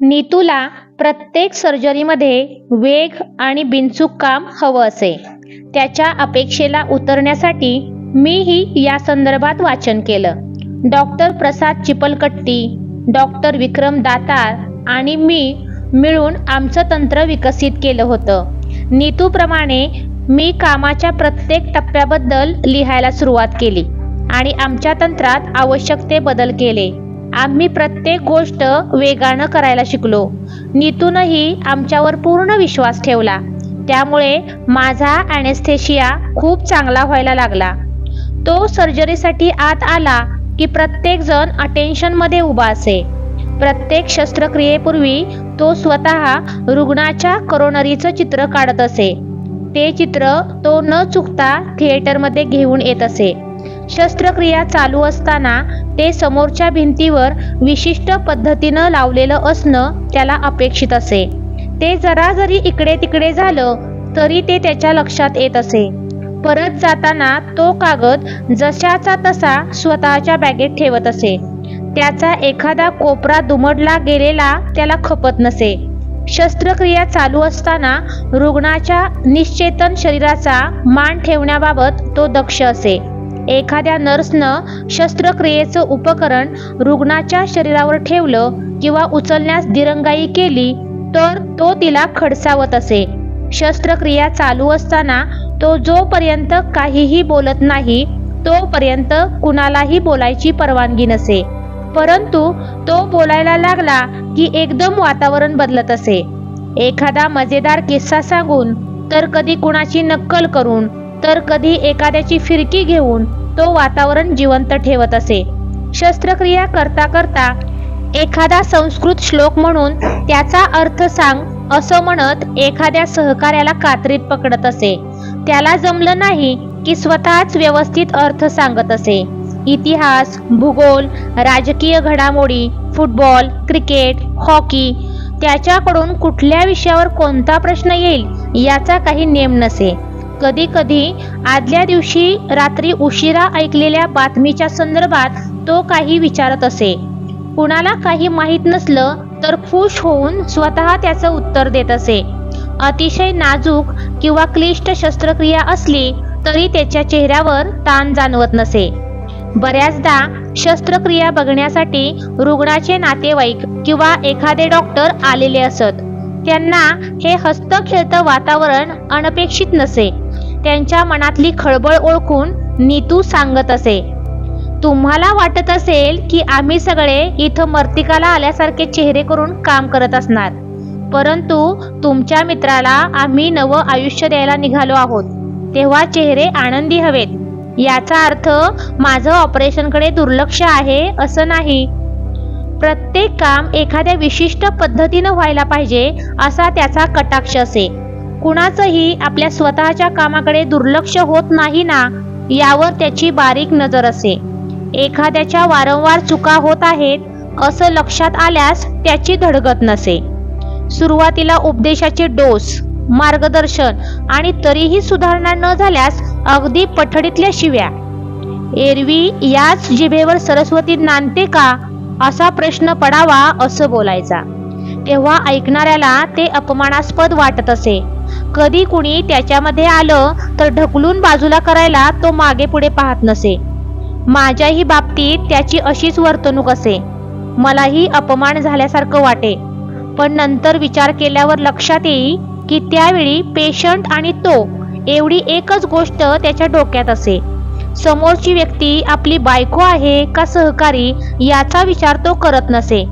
नीतूला प्रत्येक सर्जरीमध्ये वेग आणि बिनचूक काम हवं असे. त्याच्या अपेक्षेला उतरण्यासाठी मीही या संदर्भात वाचन केलं. डॉक्टर प्रसाद चिपलकट्टी, डॉक्टर विक्रम दातार आणि मी मिळून आमचं तंत्र विकसित केलं होतं. नीतूप्रमाणे मी कामाच्या प्रत्येक टप्प्याबद्दल लिहायला सुरुवात केली आणि आमच्या तंत्रात आवश्यक ते बदल केले. आम्ही प्रत्येक गोष्ट वेगानं करायला शिकलो. नीतूनही आमच्यावर पूर्ण विश्वास ठेवला. त्यामुळे माझा ॲनेस्थेशिया खूप चांगला व्हायला लागला. तो सर्जरीसाठी आत आला की प्रत्येक जण अटेन्शनमध्ये उभा असे. प्रत्येक शस्त्रक्रियेपूर्वी तो स्वतः रुग्णाच्या करोनरीचं चित्र काढत असे. ते चित्र तो न चुकता थिएटरमध्ये घेऊन येत असे. शस्त्रक्रिया चालू असताना ते समोरच्या भिंतीवर विशिष्ट पद्धतीनं लावलेलं असणं त्याला अपेक्षित असे. ते जरा जरी इकडे तिकडे झालं तरी ते त्याच्या लक्षात येत असे. परत जाताना तो कागद जशाचा तसा स्वतःच्या बॅगेत ठेवत असे. त्याचा एखादा कोपरा दुमडला गेलेला त्याला खपत नसे. शस्त्रक्रिया चालू असताना रुग्णाच्या निश्चेतन शरीराचा मान ठेवण्याबाबत तो दक्ष असे. एखाद्या नर्सनं शस्त्रक्रियेचं उपकरण रुग्णाच्या शरीरावर ठेवलं किंवा उचलण्यास दिरंगाई केली तर तो तिला खडसावत असे. शस्त्रक्रिया चालू असताना तो जोपर्यंत काहीही बोलत नाही तोपर्यंत कुणालाही बोलायची परवानगी नसे. परंतु तो बोलायला लागला की एकदम वातावरण बदलत असे. एखादा मजेदार किस्सा सांगून, तर कधी कुणाची नक्कल करून, तर कधी एखाद्याची फिरकी घेऊन तो वातावरण जिवंत ठेवत असे. शस्त्रक्रिया करता करता एखादा संस्कृत श्लोक म्हणून त्याचा अर्थ सांग असं म्हणत एखाद्या सहकार्याला कात्रीत पकडत असे. त्याला जमलं नाही की स्वतःच व्यवस्थित अर्थ सांगत असे. इतिहास, भूगोल, राजकीय घडामोडी, फुटबॉल, क्रिकेट, हॉकी, त्याच्याकडून कुठल्या विषयावर कोणता प्रश्न येईल याचा काही नेम नसे. कधी कधी आदल्या दिवशी रात्री उशिरा ऐकलेल्या बातमीच्या संदर्भात तो काही विचारत असे. कुणाला काही माहीत नसलं तर खुश होऊन स्वतः त्याचं उत्तर देत असे. अतिशय नाजूक किंवा क्लिष्ट शस्त्रक्रिया असली तरी त्याच्या चेहऱ्यावर ताण जाणवत नसे. बऱ्याचदा शस्त्रक्रिया बघण्यासाठी रुग्णाचे नातेवाईक किंवा एखादे डॉक्टर आलेले असत. त्यांना हे हसतं-खेळतं वातावरण अनपेक्षित नसे. त्यांच्या मनातली खळबळ ओळखून नीतू सांगत असे, तुम्हाला वाटत असेल की आम्ही सगळे इथं मर्तिकाला आल्यासारखे चेहरे करून काम करत असणार, परंतु तुमच्या मित्राला आम्ही नवं आयुष्य द्यायला निघालो आहोत, तेव्हा चेहरे आनंदी हवेत. याचा अर्थ माझं ऑपरेशनकडे दुर्लक्ष आहे असं नाही. प्रत्येक काम एखाद्या विशिष्ट पद्धतीनं व्हायला पाहिजे असा त्याचा कटाक्ष असे. कुणाचंही आपल्या स्वतःच्या कामाकडे दुर्लक्ष होत नाही ना यावर त्याची बारीक नजर असे. एखाद्याच्या वारंवार चुका होत आहेत असं लक्षात आल्यास त्याची धडगत नसे. सुरुवातीला उपदेशाचे डोस, मार्गदर्शन आणि तरीही सुधारणा न झाल्यास अगदी पठडीतल्या शिव्या. एरवी याच जिभेवर सरस्वती नांदते का असा प्रश्न पडावा असं बोलायचा. तेव्हा ऐकणाऱ्याला ते अपमानास्पद वाटत असे. कधी कुणी त्याच्यामध्ये आलं तर ढकलून बाजूला करायला तो मागे पुढे पाहत नसे. माझ्याही बाबतीत त्याची अशीच वर्तणूक असे. मलाही अपमान झाल्यासारखं वाटे, पण नंतर विचार केल्यावर लक्षात येई की त्यावेळी पेशंट आणि तो एवढी एकच गोष्ट त्याच्या डोक्यात असे. समोरची व्यक्ती आपली बायको आहे का सहकारी याचा विचार तो करत नसे.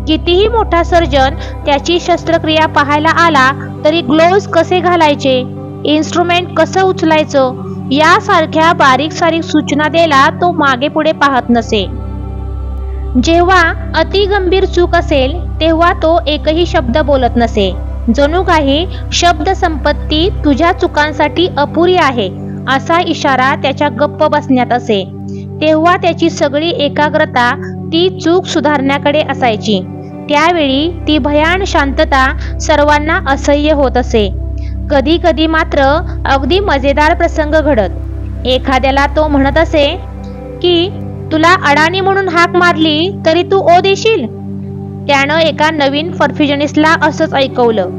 कितीही मोठा सर्जन त्याची शस्त्रक्रिया पाहायला आला तरी ग्लोव्ज कसे घालायचे, इन्स्ट्रुमेंट कसं उचलायचं यासारख्या बारीक सारीक सूचना द्यायला तो मागे पुढे पाहत नसे. जेव्हा अति गंभीर चूक असेल तेव्हा तो एकही शब्द बोलत नसे. जणू काही शब्द संपत्ती तुझ्या चुकांसाठी अपुरी आहे असा इशारा त्याच्या गप्प बसण्यात असे. तेव्हा त्याची सगळी एकाग्रता ती चूक सुधारण्याकडे असायची. त्यावेळी ती भयान शांतता सर्वांना असह्य होत असे. कधी कधी मात्र अगदी मजेदार प्रसंग घडत. एखाद्याला तो म्हणत असे की तुला अडाणी म्हणून हाक मारली तरी तू ओ देशील. त्यानं एका नवीन परफ्युजनिस्टला असंच ऐकवलं.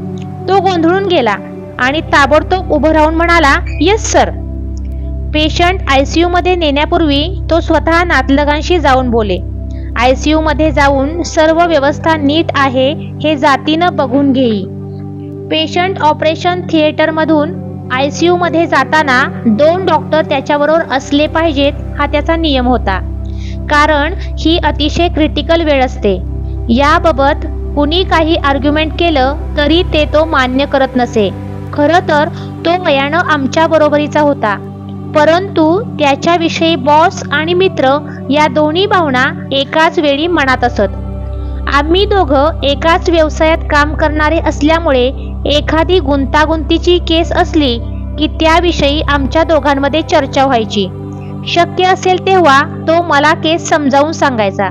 तो गोंधळून गेला आणि ताबडतोब उभं राहून म्हणाला, येस सर. पेशंट आयसीयू मध्ये नेण्यापूर्वी तो स्वतः नातलगांशी जाऊन बोले. आयसीयू मध्ये जाऊन सर्व व्यवस्था नीट आहे हे जातीनं बघून घेई. पेशंट ऑपरेशन थिएटर मधून आयसीयू मध्ये जाताना 2 डॉक्टर त्याच्याबरोबर असले पाहिजेत हा त्याचा नियम होता. कारण ही अतिशय क्रिटिकल वेळ असते. याबाबत कुणी काही आर्ग्युमेंट केलं तरी ते तो मान्य करत नसे. खरं तर तो वयानं आमच्या बरोबरीचा होता, परंतु त्याच्याविषयी बॉस आणि मित्र या दोन्ही भावना एकाच वेळी मनात असत. आम्ही दोघं एकाच व्यवसायात काम करणारे असल्यामुळे एखादी गुंतागुंतीची केस असली की त्याविषयी आमच्या दोघांमध्ये चर्चा व्हायची. शक्य असेल तेव्हा तो मला केस समजावून सांगायचा,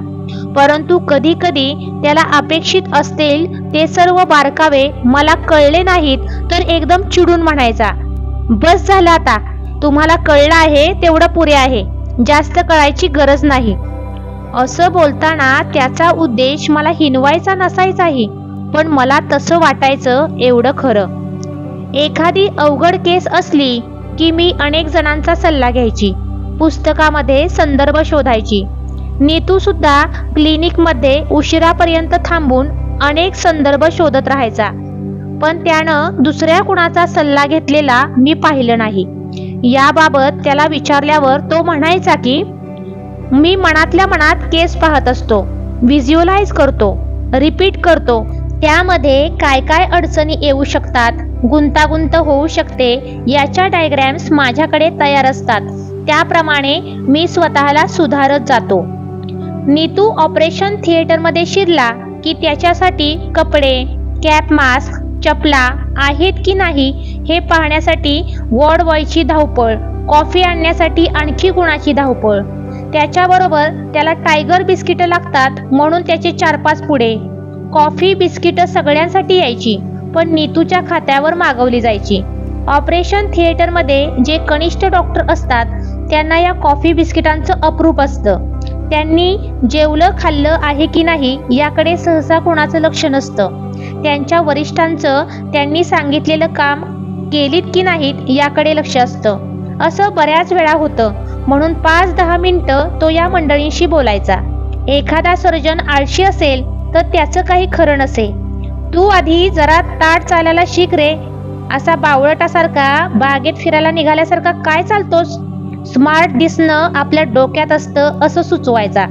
परंतु कधी कधी त्याला अपेक्षित असतील ते सर्व बारकावे मला कळले नाहीत तर एकदम चिडून म्हणायचा, बस झालं आता, तुम्हाला कळलं आहे तेवढं पुरे आहे, जास्त कळायची गरज नाही. असं बोलताना त्याचा उद्देश मला हिनवायचा नसायचाही, पण मला तसं वाटायचं एवढं खरं. एखादी अवघड केस असली की मी अनेक जणांचा सल्ला घ्यायची, पुस्तकामध्ये संदर्भ शोधायची. नीतू सुद्धा क्लिनिकमध्ये उशिरापर्यंत थांबून अनेक संदर्भ शोधत राहायचा, पण त्यानं दुसऱ्या कुणाचा सल्ला घेतलेला मी पाहिलं नाही. याबाबत त्याला विचारल्यावर तो म्हणायचा की मी मनातल्या मनात केस पाहत असतो, व्हिज्युअलाइज करतो, रिपीट करतो, त्यामध्ये काय काय अडचणी येऊ शकतात, गुंतागुंत होऊ शकते याच्या डायग्रॅम्स माझ्याकडे तयार असतात. त्याप्रमाणे मी स्वतःला सुधारत जातो. नीतू ऑपरेशन थिएटरमध्ये शिरला की त्याच्यासाठी कपडे, कॅप, मास्क, चपला आहेत की नाही हे पाहण्यासाठी वॉर्ड बॉयची धावपळ, कॉफी आणण्यासाठी आणखी कुणाची धावपळ. त्याच्याबरोबर त्याला टायगर बिस्किटं लागतात म्हणून त्याचे 4-5 पुडे. कॉफी बिस्किटं सगळ्यांसाठी यायची, पण नीतूच्या खात्यावर मागवली जायची. ऑपरेशन थिएटरमध्ये जे कनिष्ठ डॉक्टर असतात त्यांना या कॉफी बिस्किटांचं अप्रूप असतं. त्यांनी जेवलं खाल्लं आहे की नाही याकडे सहसा कोणाचं लक्ष नसतं. त्यांच्या वरिष्ठांचं त्यांनी सांगितलेलं काम केलीत की नाहीत याकडे लक्ष असतं. असं बऱ्याच वेळा होतं, म्हणून 5-10 मिनिटं तो या मंडळींशी बोलायचा. एखादा सर्जन आळशी असेल तर त्याचं काही खरं नसे. तू आधी जरा ताट चालायला शिक रे, असा बावळटासारखा बागेत फिरायला निघाल्यासारखा काय चालतोस, स्मार्ट दिसणं आपल्या डोक्यात असतं असं सुचवायचा.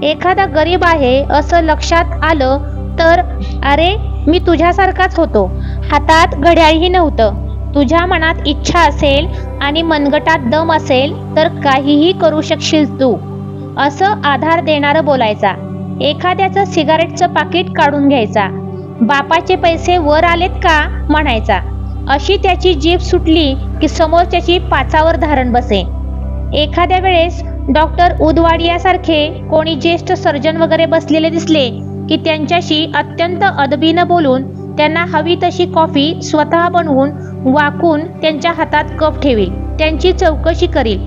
एखादा गरीब आहे असं लक्षात आलं तर अरे मी तुझ्यासारखाच होतो, हातात घड्याळही नव्हतं, तुझ्या मनात इच्छा असेल आणि मनगटात दम असेल तर काहीही करू शकशील तू, असं आधार देणारं बोलायचा. एखाद्याचं सिगारेटचं पाकिट काढून घ्यायचा, बापाचे पैसे वर आलेत का म्हणायचा. अशी त्याची जीभ सुटली की समोरच्याची पाचावर धारण बसे. एखाद्या वेळेस डॉक्टर उदवाडियासारखे कोणी ज्येष्ठ सर्जन वगैरे बसलेले दिसले की त्यांच्याशी अत्यंत अदबीनं बोलून त्यांना हवी तशी कॉफी स्वतः बनवून वाकून त्यांच्या हातात कप ठेवील, त्यांची चौकशी करील.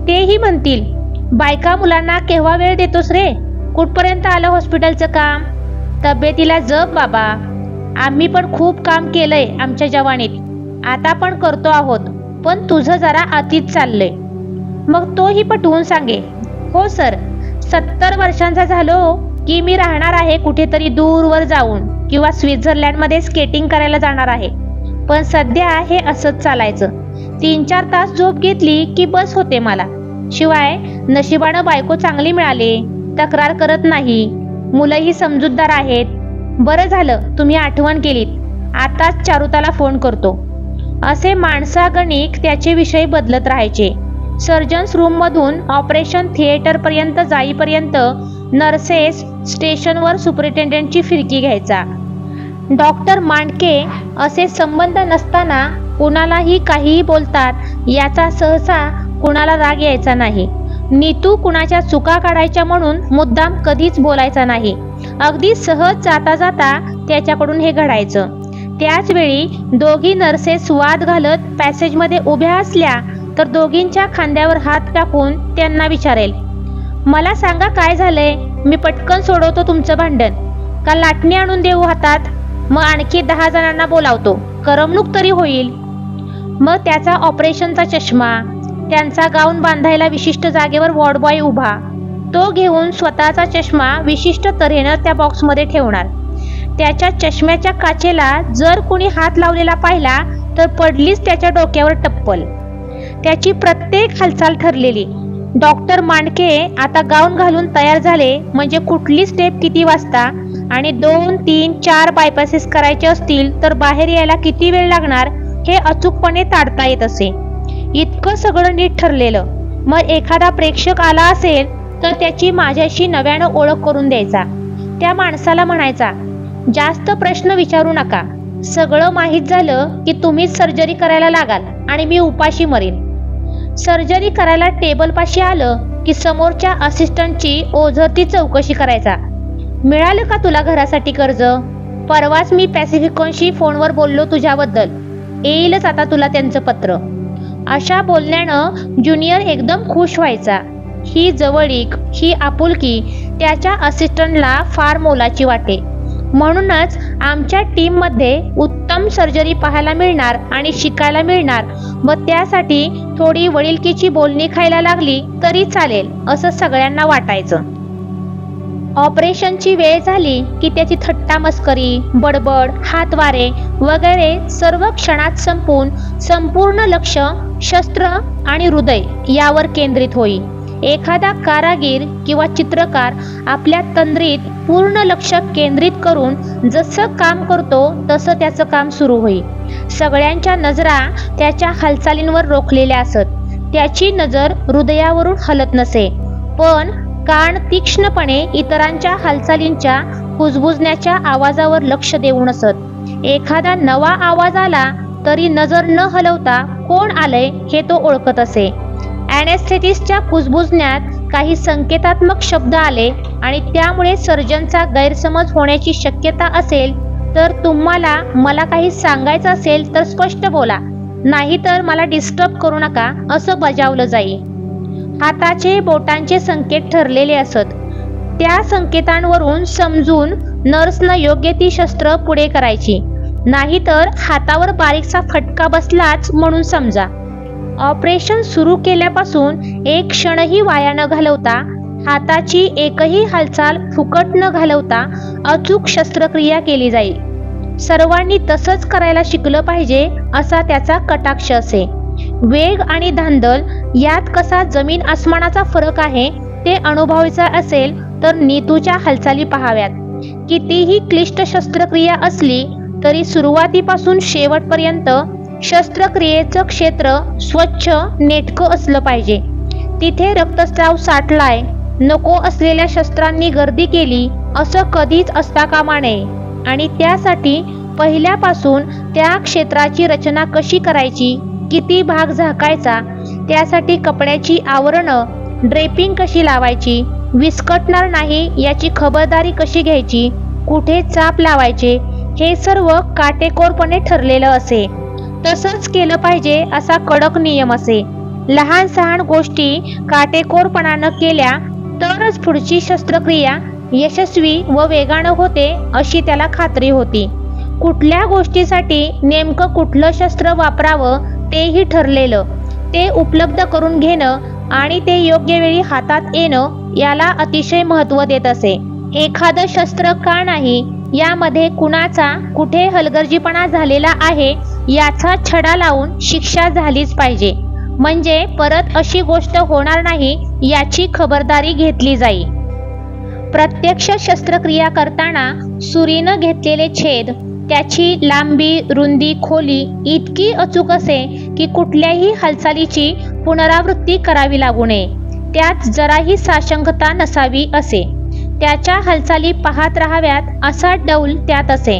तेही म्हणतील, बायका मुलांना केव्हा वेळ देतोस रे, कुठपर्यंत आलं हॉस्पिटलचं काम, तब्येतीला जप बाबा, आम्ही पण खूप काम केलंय आमच्या जवानीत, आता पण करतो आहोत, पण तुझं जरा अतीत चाललंय. मग तोही पटवून सांगे, हो सर, 70 वर्षांचा झालो की मी राहणार आहे कुठेतरी दूरवर जाऊन किंवा स्वित्झर्लंडमध्ये स्केटिंग करायला जाणार आहे, पण सध्या हे असंच चालायचं. 3-4 तास झोप घेतली की बस होते मला. शिवाय नशिबानं बायको चांगली मिळाली, तक्रार करत नाही, मुलंही समजूतदार आहेत. बरं झालं तुम्ही आठवण केलीत, आताच चारुताला फोन करतो. असे माणसागणिक त्याचे विषय बदलत राहायचे. सर्जन्स रूममधून ऑपरेशन थिएटरपर्यंत जाईपर्यंत नर्सेस स्टेशनवर सुपरिटेंडेंटची फिरकी घ्यायचा. डॉक्टर मांडके असे संबंध नसताना कुणालाही काहीही बोलतात याचा सहसा कुणाला राग यायचा नाही. नीतू कुणाच्या चुका काढायच्या म्हणून मुद्दाम कधीच बोलायचा नाही. अगदी सहज जाता जाता त्याच्याकडून हे घडायचं. त्याच वेळी दोघी नर्सेस वाद घालत पॅसेजमध्ये उभ्या असल्या तर दोघींच्या खांद्यावर हात टाकून त्यांना विचारेल, मला सांगा काय झालंय, मी पटकन सोडवतो तुमचं भांडण. का लाटणी आणून देऊ हातात? मग आणखी 10 जणांना बोलावतो, करमणूक तरी होईल. मग त्याचा ऑपरेशनचा चष्मा, त्यांचा गाऊन बांधायला विशिष्ट जागेवर वॉर्डबॉय उभा, तो घेऊन स्वतःचा चष्मा विशिष्ट तऱ्हेनं त्या बॉक्समध्ये ठेवणार. त्याच्या चष्म्याच्या काचेला जर कुणी हात लावलेला पाहिला तर पडलीच त्याच्या डोक्यावर टप्पल. त्याची प्रत्येक हालचाल ठरलेली. डॉक्टर मांडके आता गाऊन घालून तयार झाले म्हणजे कुठली स्टेप किती वाजता आणि 2, 3, 4 बायपासेस करायचे असतील तर बाहेर यायला किती वेळ लागणार हे अचूकपणे ताडता येत असे. इतकं सगळं नीट ठरलेलं. मग एखादा प्रेक्षक आला असेल तर त्याची माझ्याशी नव्यानं ओळख करून द्यायचा. त्या माणसाला म्हणायचा, जास्त प्रश्न विचारू नका, सगळं माहीत झालं की तुम्हीच सर्जरी करायला लागाल आणि मी उपाशी मरेन. सर्जरी करायला टेबलपाशी आलं की समोरच्या असिस्टंटची ओझरती चौकशी करायचा. मिळालं का तुला घरासाठी कर्ज? परवाच मी पॅसिफिकॉनशी फोनवर बोललो तुझ्याबद्दल, येईलच आता तुला त्यांचं पत्र. अशा बोलण्यानं ज्युनियर एकदम खुश व्हायचा. ही जवळीक, ही आपुलकी त्याच्या असिस्टंटला फार मोलाची वाटे. म्हणूनच आमच्या टीममध्ये उत्तम सर्जरी पाहायला मिळणार आणि शिकायला मिळणार व त्यासाठी थोडी वडिलकीची बोलणी खायला लागली तरी चालेल असं सगळ्यांना वाटायचं. ऑपरेशनची वेळ झाली की त्याची थट्टा मस्करी, बडबड, हातवारे वगैरे सर्व क्षणात संपून संपूर्ण लक्ष शस्त्र आणि हृदय यावर केंद्रित होई. एखादा कारागीर किंवा चित्रकार आपल्या तंद्रीत पूर्ण लक्ष केंद्रित करून जसं काम करतो तसं त्याचं काम सुरू होई. सगळ्यांच्या नजरा त्याच्या हालचालींवर रोखलेल्या असत. त्याची नजर हृदयावरून हलत नसे, पण कान तीक्ष्णपणे इतरांच्या हालचालींच्या कुजबुजण्याच्या आवाजावर लक्ष देऊन असत. एखादा नवा आवाज आला तरी नजर न हलवता कोण आलंय हे तो ओळखत असे. ॲनेस्थेटिस्टच्या कुजबुजण्यात काही संकेतात्मक शब्द आले आणि त्यामुळे सर्जनचा गैरसमज होण्याची शक्यता असेल तर तुम्हाला मला काही सांगायचं असेल तर स्पष्ट बोला, नाहीतर मला डिस्टर्ब करू नका असं बजावलं जाई. हाताचे बोटांचे संकेत ठरलेले असत. त्या संकेतांवरून समजून नर्सनं योग्य ती शस्त्र पुढे करायची, नाहीतर हातावर बारीकसा फटका बसलाच म्हणून समजा. ऑपरेशन सुरू केल्यापासून एक क्षणही वाया न घालवता, हाताची एकही हालचाल फुकट न घालवता अचूक शस्त्रक्रिया केली जाईल. सर्वांनी तसंच करायला शिकलं पाहिजे असा त्याचा कटाक्ष असे. वेग आणि धांदल यात कसा जमीन आसमानाचा फरक आहे ते अनुभवायचा असेल तर नीतूच्या हालचाली पाहाव्यात. कितीही क्लिष्ट शस्त्रक्रिया असली तरी सुरुवातीपासून शेवटपर्यंत शस्त्रक्रियेचं क्षेत्र स्वच्छ नेटकं असलं पाहिजे. तिथे रक्तस्राव साठलाय, नको असलेल्या शस्त्रांनी गर्दी केली असं कधीच असता कामा नये आणि त्यासाठी पहिल्यापासून त्या क्षेत्राची रचना कशी करायची, किती भाग झाकायचा, त्यासाठी कपड्याची आवरणं, ड्रेपिंग कशी लावायची, विस्कटणार नाही याची खबरदारी कशी घ्यायची, कुठे चाप लावायचे, हे सर्व काटेकोरपणे ठरलेलं असे. तसंच केलं पाहिजे असा कडक नियम असे. लहान सहान गोष्टी काटेकोरपणानं केल्या तरच पुढची शस्त्रक्रिया यशस्वी व वेगानं होते अशी त्याला खात्री होती. कुठल्या गोष्टीसाठी नेमकं कुठलं शस्त्र वापरावं तेही ठरलेलं. ते उपलब्ध करून घेणं आणि ते योग्य वेळी हातात येणं याला अतिशय महत्त्व देत असे. एखादं शस्त्र का नाही यामध्ये कुणाचा कुठे हलगर्जीपणा झालेला आहे याचा छडा लावून शिक्षा झालीच पाहिजे, म्हणजे परत अशी गोष्ट होणार नाही याची खबरदारी घेतली जाईल. प्रत्यक्ष शस्त्रक्रिया करताना सुरीनं घेतलेले छेद, त्याची लांबी, रुंदी, खोली इतकी अचूक असे की कुठल्याही हालचालीची पुनरावृत्ती करावी लागू नये. त्यात जराही साशंकता नसावी असे. त्याच्या हालचाली पाहत राहाव्यात असा डौल त्यात असे.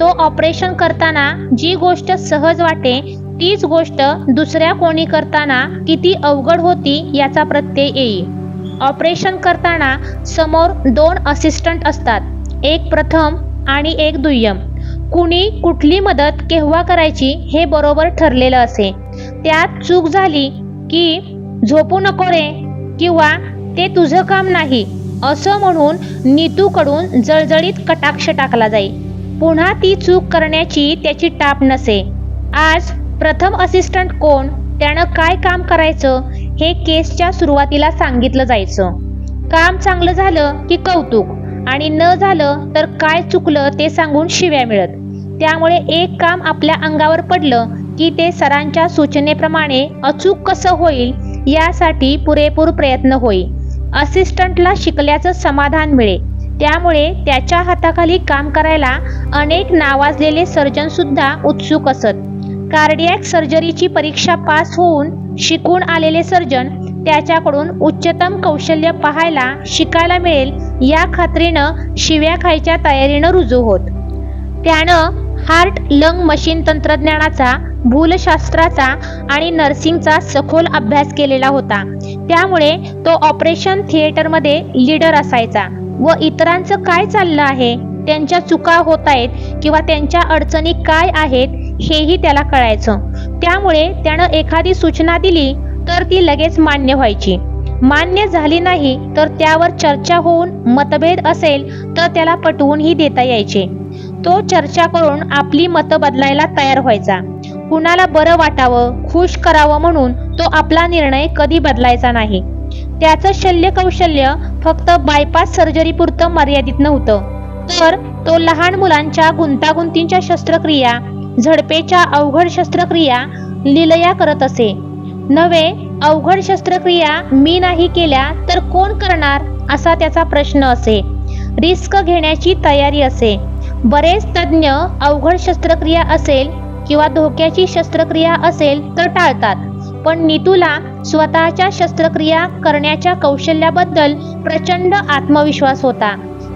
तो ऑपरेशन करताना जी गोष्ट सहज वाटे तीच गोष्ट दुसऱ्या कोणी करताना किती अवघड होती याचा प्रत्यय येईल. ऑपरेशन करताना समोर 2 असिस्टंट असतात, एक प्रथम आणि एक दुय्यम. कुणी कुठली मदत केव्हा करायची हे बरोबर ठरलेलं असे. त्यात चूक झाली की झोपू नको रे किंवा ते तुझं काम नाही असं म्हणून नीतूकडून जळजळीत कटाक्ष टाकला जाई. पुन्हा ती चूक करण्याची त्याची टाप नसे. आज प्रथम असिस्टंट कोण, त्यानं काय काम करायचं हे केसच्या सुरुवातीला सांगितलं जायचं. काम चांगलं झालं की कौतुक, आणि न झालं तर काय चुकलं ते सांगून शिव्या मिळत. त्यामुळे एक काम आपल्या अंगावर पडलं की ते सरांच्या सूचनेप्रमाणे अचूक कसं होईल यासाठी पुरेपूर प्रयत्न होई. असिस्टंटला शिकल्याचं समाधान मिळे. त्यामुळे त्याच्या हाताखाली काम करायला अनेक नावाजलेले सर्जन सुद्धा उत्सुक असत. कार्डियॅक सर्जरीची परीक्षा पास होऊन शिकून आलेले सर्जन त्याच्याकडून उच्चतम कौशल्य पाहायला शिकायला मिळेल या खात्रीनं शिव्या खायच्या तयारीनं रुजू होत. त्यानं हार्ट लंग मशीन तंत्रज्ञानाचा, भूलशास्त्राचा आणि नर्सिंगचा सखोल अभ्यास केलेला होता. त्यामुळे तो ऑपरेशन थिएटरमध्ये लीडर असायचा व इतरांचं काय चाललं आहे, त्यांच्या चुका होत आहेत किंवा त्यांच्या अडचणी काय आहेत हेही त्याला कळायचं. त्यामुळे त्यानं एखादी सूचना दिली तर ती लगेच मान्य व्हायची. मान्य झाली नाही तर त्यावर चर्चा होऊन मतभेद असेल तर त्याला पटवूनही देता यायचे. तो चर्चा करून आपली मतं बदलायला तयार व्हायचा. कुणाला बरं वाटावं, खुश करावं म्हणून तो आपला निर्णय कधी बदलायचा नाही. त्याचं शल्य कौशल्य फक्त बायपास सर्जरी पुरतं मर्यादित नव्हतं, तर तो लहान मुलांच्या गुंतागुंतीच्या शस्त्रक्रिया, झडपेच्या अवघड शस्त्रक्रिया लीलया करत असे. नव्हे, अवघड शस्त्रक्रिया मी नाही केल्या तर कोण करणार असा त्याचा प्रश्न असे. रिस्क घेण्याची तयारी असे. बरेच तज्ज्ञ अवघड शस्त्रक्रिया असेल किंवा धोक्याची शस्त्रक्रिया असेल तर टाळतात, पण नीतूला स्वतःच्या शस्त्रक्रिया करण्याच्या कौशल्याबद्दल प्रचंड आत्मविश्वास होता.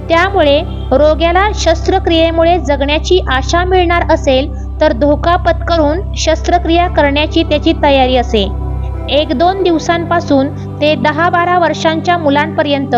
त्यामुळे रोग्याला शस्त्रक्रियेमुळे जगण्याची आशा मिळणार असेल तर धोका पत्करून शस्त्रक्रिया करण्याची त्याची तयारी असे. 1-2 दिवसांपासून ते 10-12 वर्षांच्या मुलांपर्यंत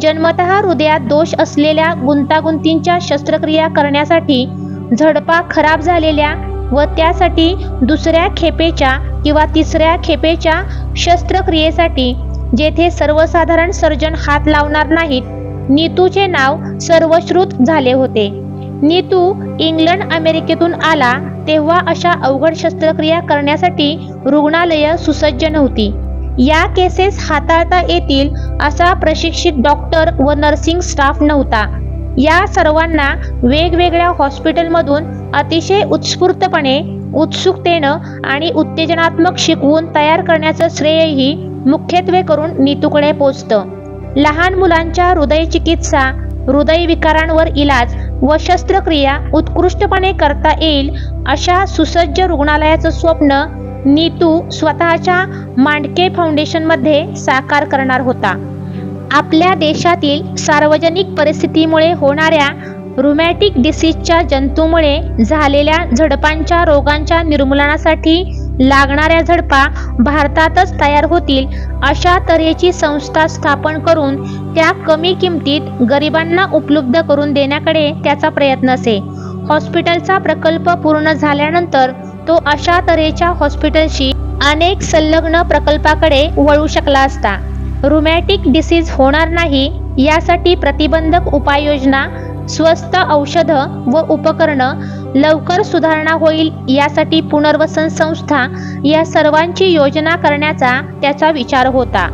जन्मतः हृदयात दोष असलेल्या गुंतागुंतींच्या शस्त्रक्रिया करण्यासाठी, झडपा खराब झालेल्या व त्यासाठी दुसऱ्या खेपेच्या किंवा तिसऱ्या खेपेच्या शस्त्रक्रियेसाठी जेथे सर्वसाधारण सर्जन हात लावणार नाहीत, नीतूचे नाव सर्वश्रुत झाले होते. नीतू इंग्लंड अमेरिकेतून आला तेव्हा अशा अवघड शस्त्रक्रिया करण्यासाठी रुग्णालय सुसज्ज नव्हती. या केसेस हाताळता येतील असा प्रशिक्षित डॉक्टर व नर्सिंग स्टाफ नव्हता. या सर्वांना वेगवेगळ्या हॉस्पिटलमधून अतिशय उत्स्फूर्तपणे, उत्सुकतेनं आणि उत्तेजनात्मक शिकवून तयार करण्याचं श्रेयही मुख्यत्वे करून नीतूकडे पोचतं. लहान मुलांच्या हृदयचिकित्सा, हृदयविकारांवर इलाज व शस्त्रक्रिया उत्कृष्टपणे करता येईल अशा सुसज्ज रुग्णालयाचं स्वप्न नीतू स्वतःच्या मांडके फाउंडेशनमध्ये साकार करणार होता. आपल्या देशातील सार्वजनिक परिस्थितीमुळे होणाऱ्या रुमॅटिक डिसीजच्या जंतूमुळे झालेल्या झडपांच्या रोगांच्या निर्मूलनासाठी लागणाऱ्या झडपा भारतातच तयार होतील अशा तऱ्हेची संस्था स्थापन करून त्या कमी किमतीत गरिबांना उपलब्ध करून देण्याकडे त्याचा प्रयत्न असे. हॉस्पिटलचा प्रकल्प पूर्ण झाल्यानंतर तो अशा तऱ्हेच्या हॉस्पिटलशी अनेक संलग्न प्रकल्पाकडे वळू शकला असता. रुमॅटिक डिसीज होणार नाही यासाठी प्रतिबंधक उपाययोजना, स्वस्त औषधं व उपकरणं, लवकर सुधारणा होईल यासाठी पुनर्वसन संस्था या सर्वांची योजना करण्याचा त्याचा विचार होता.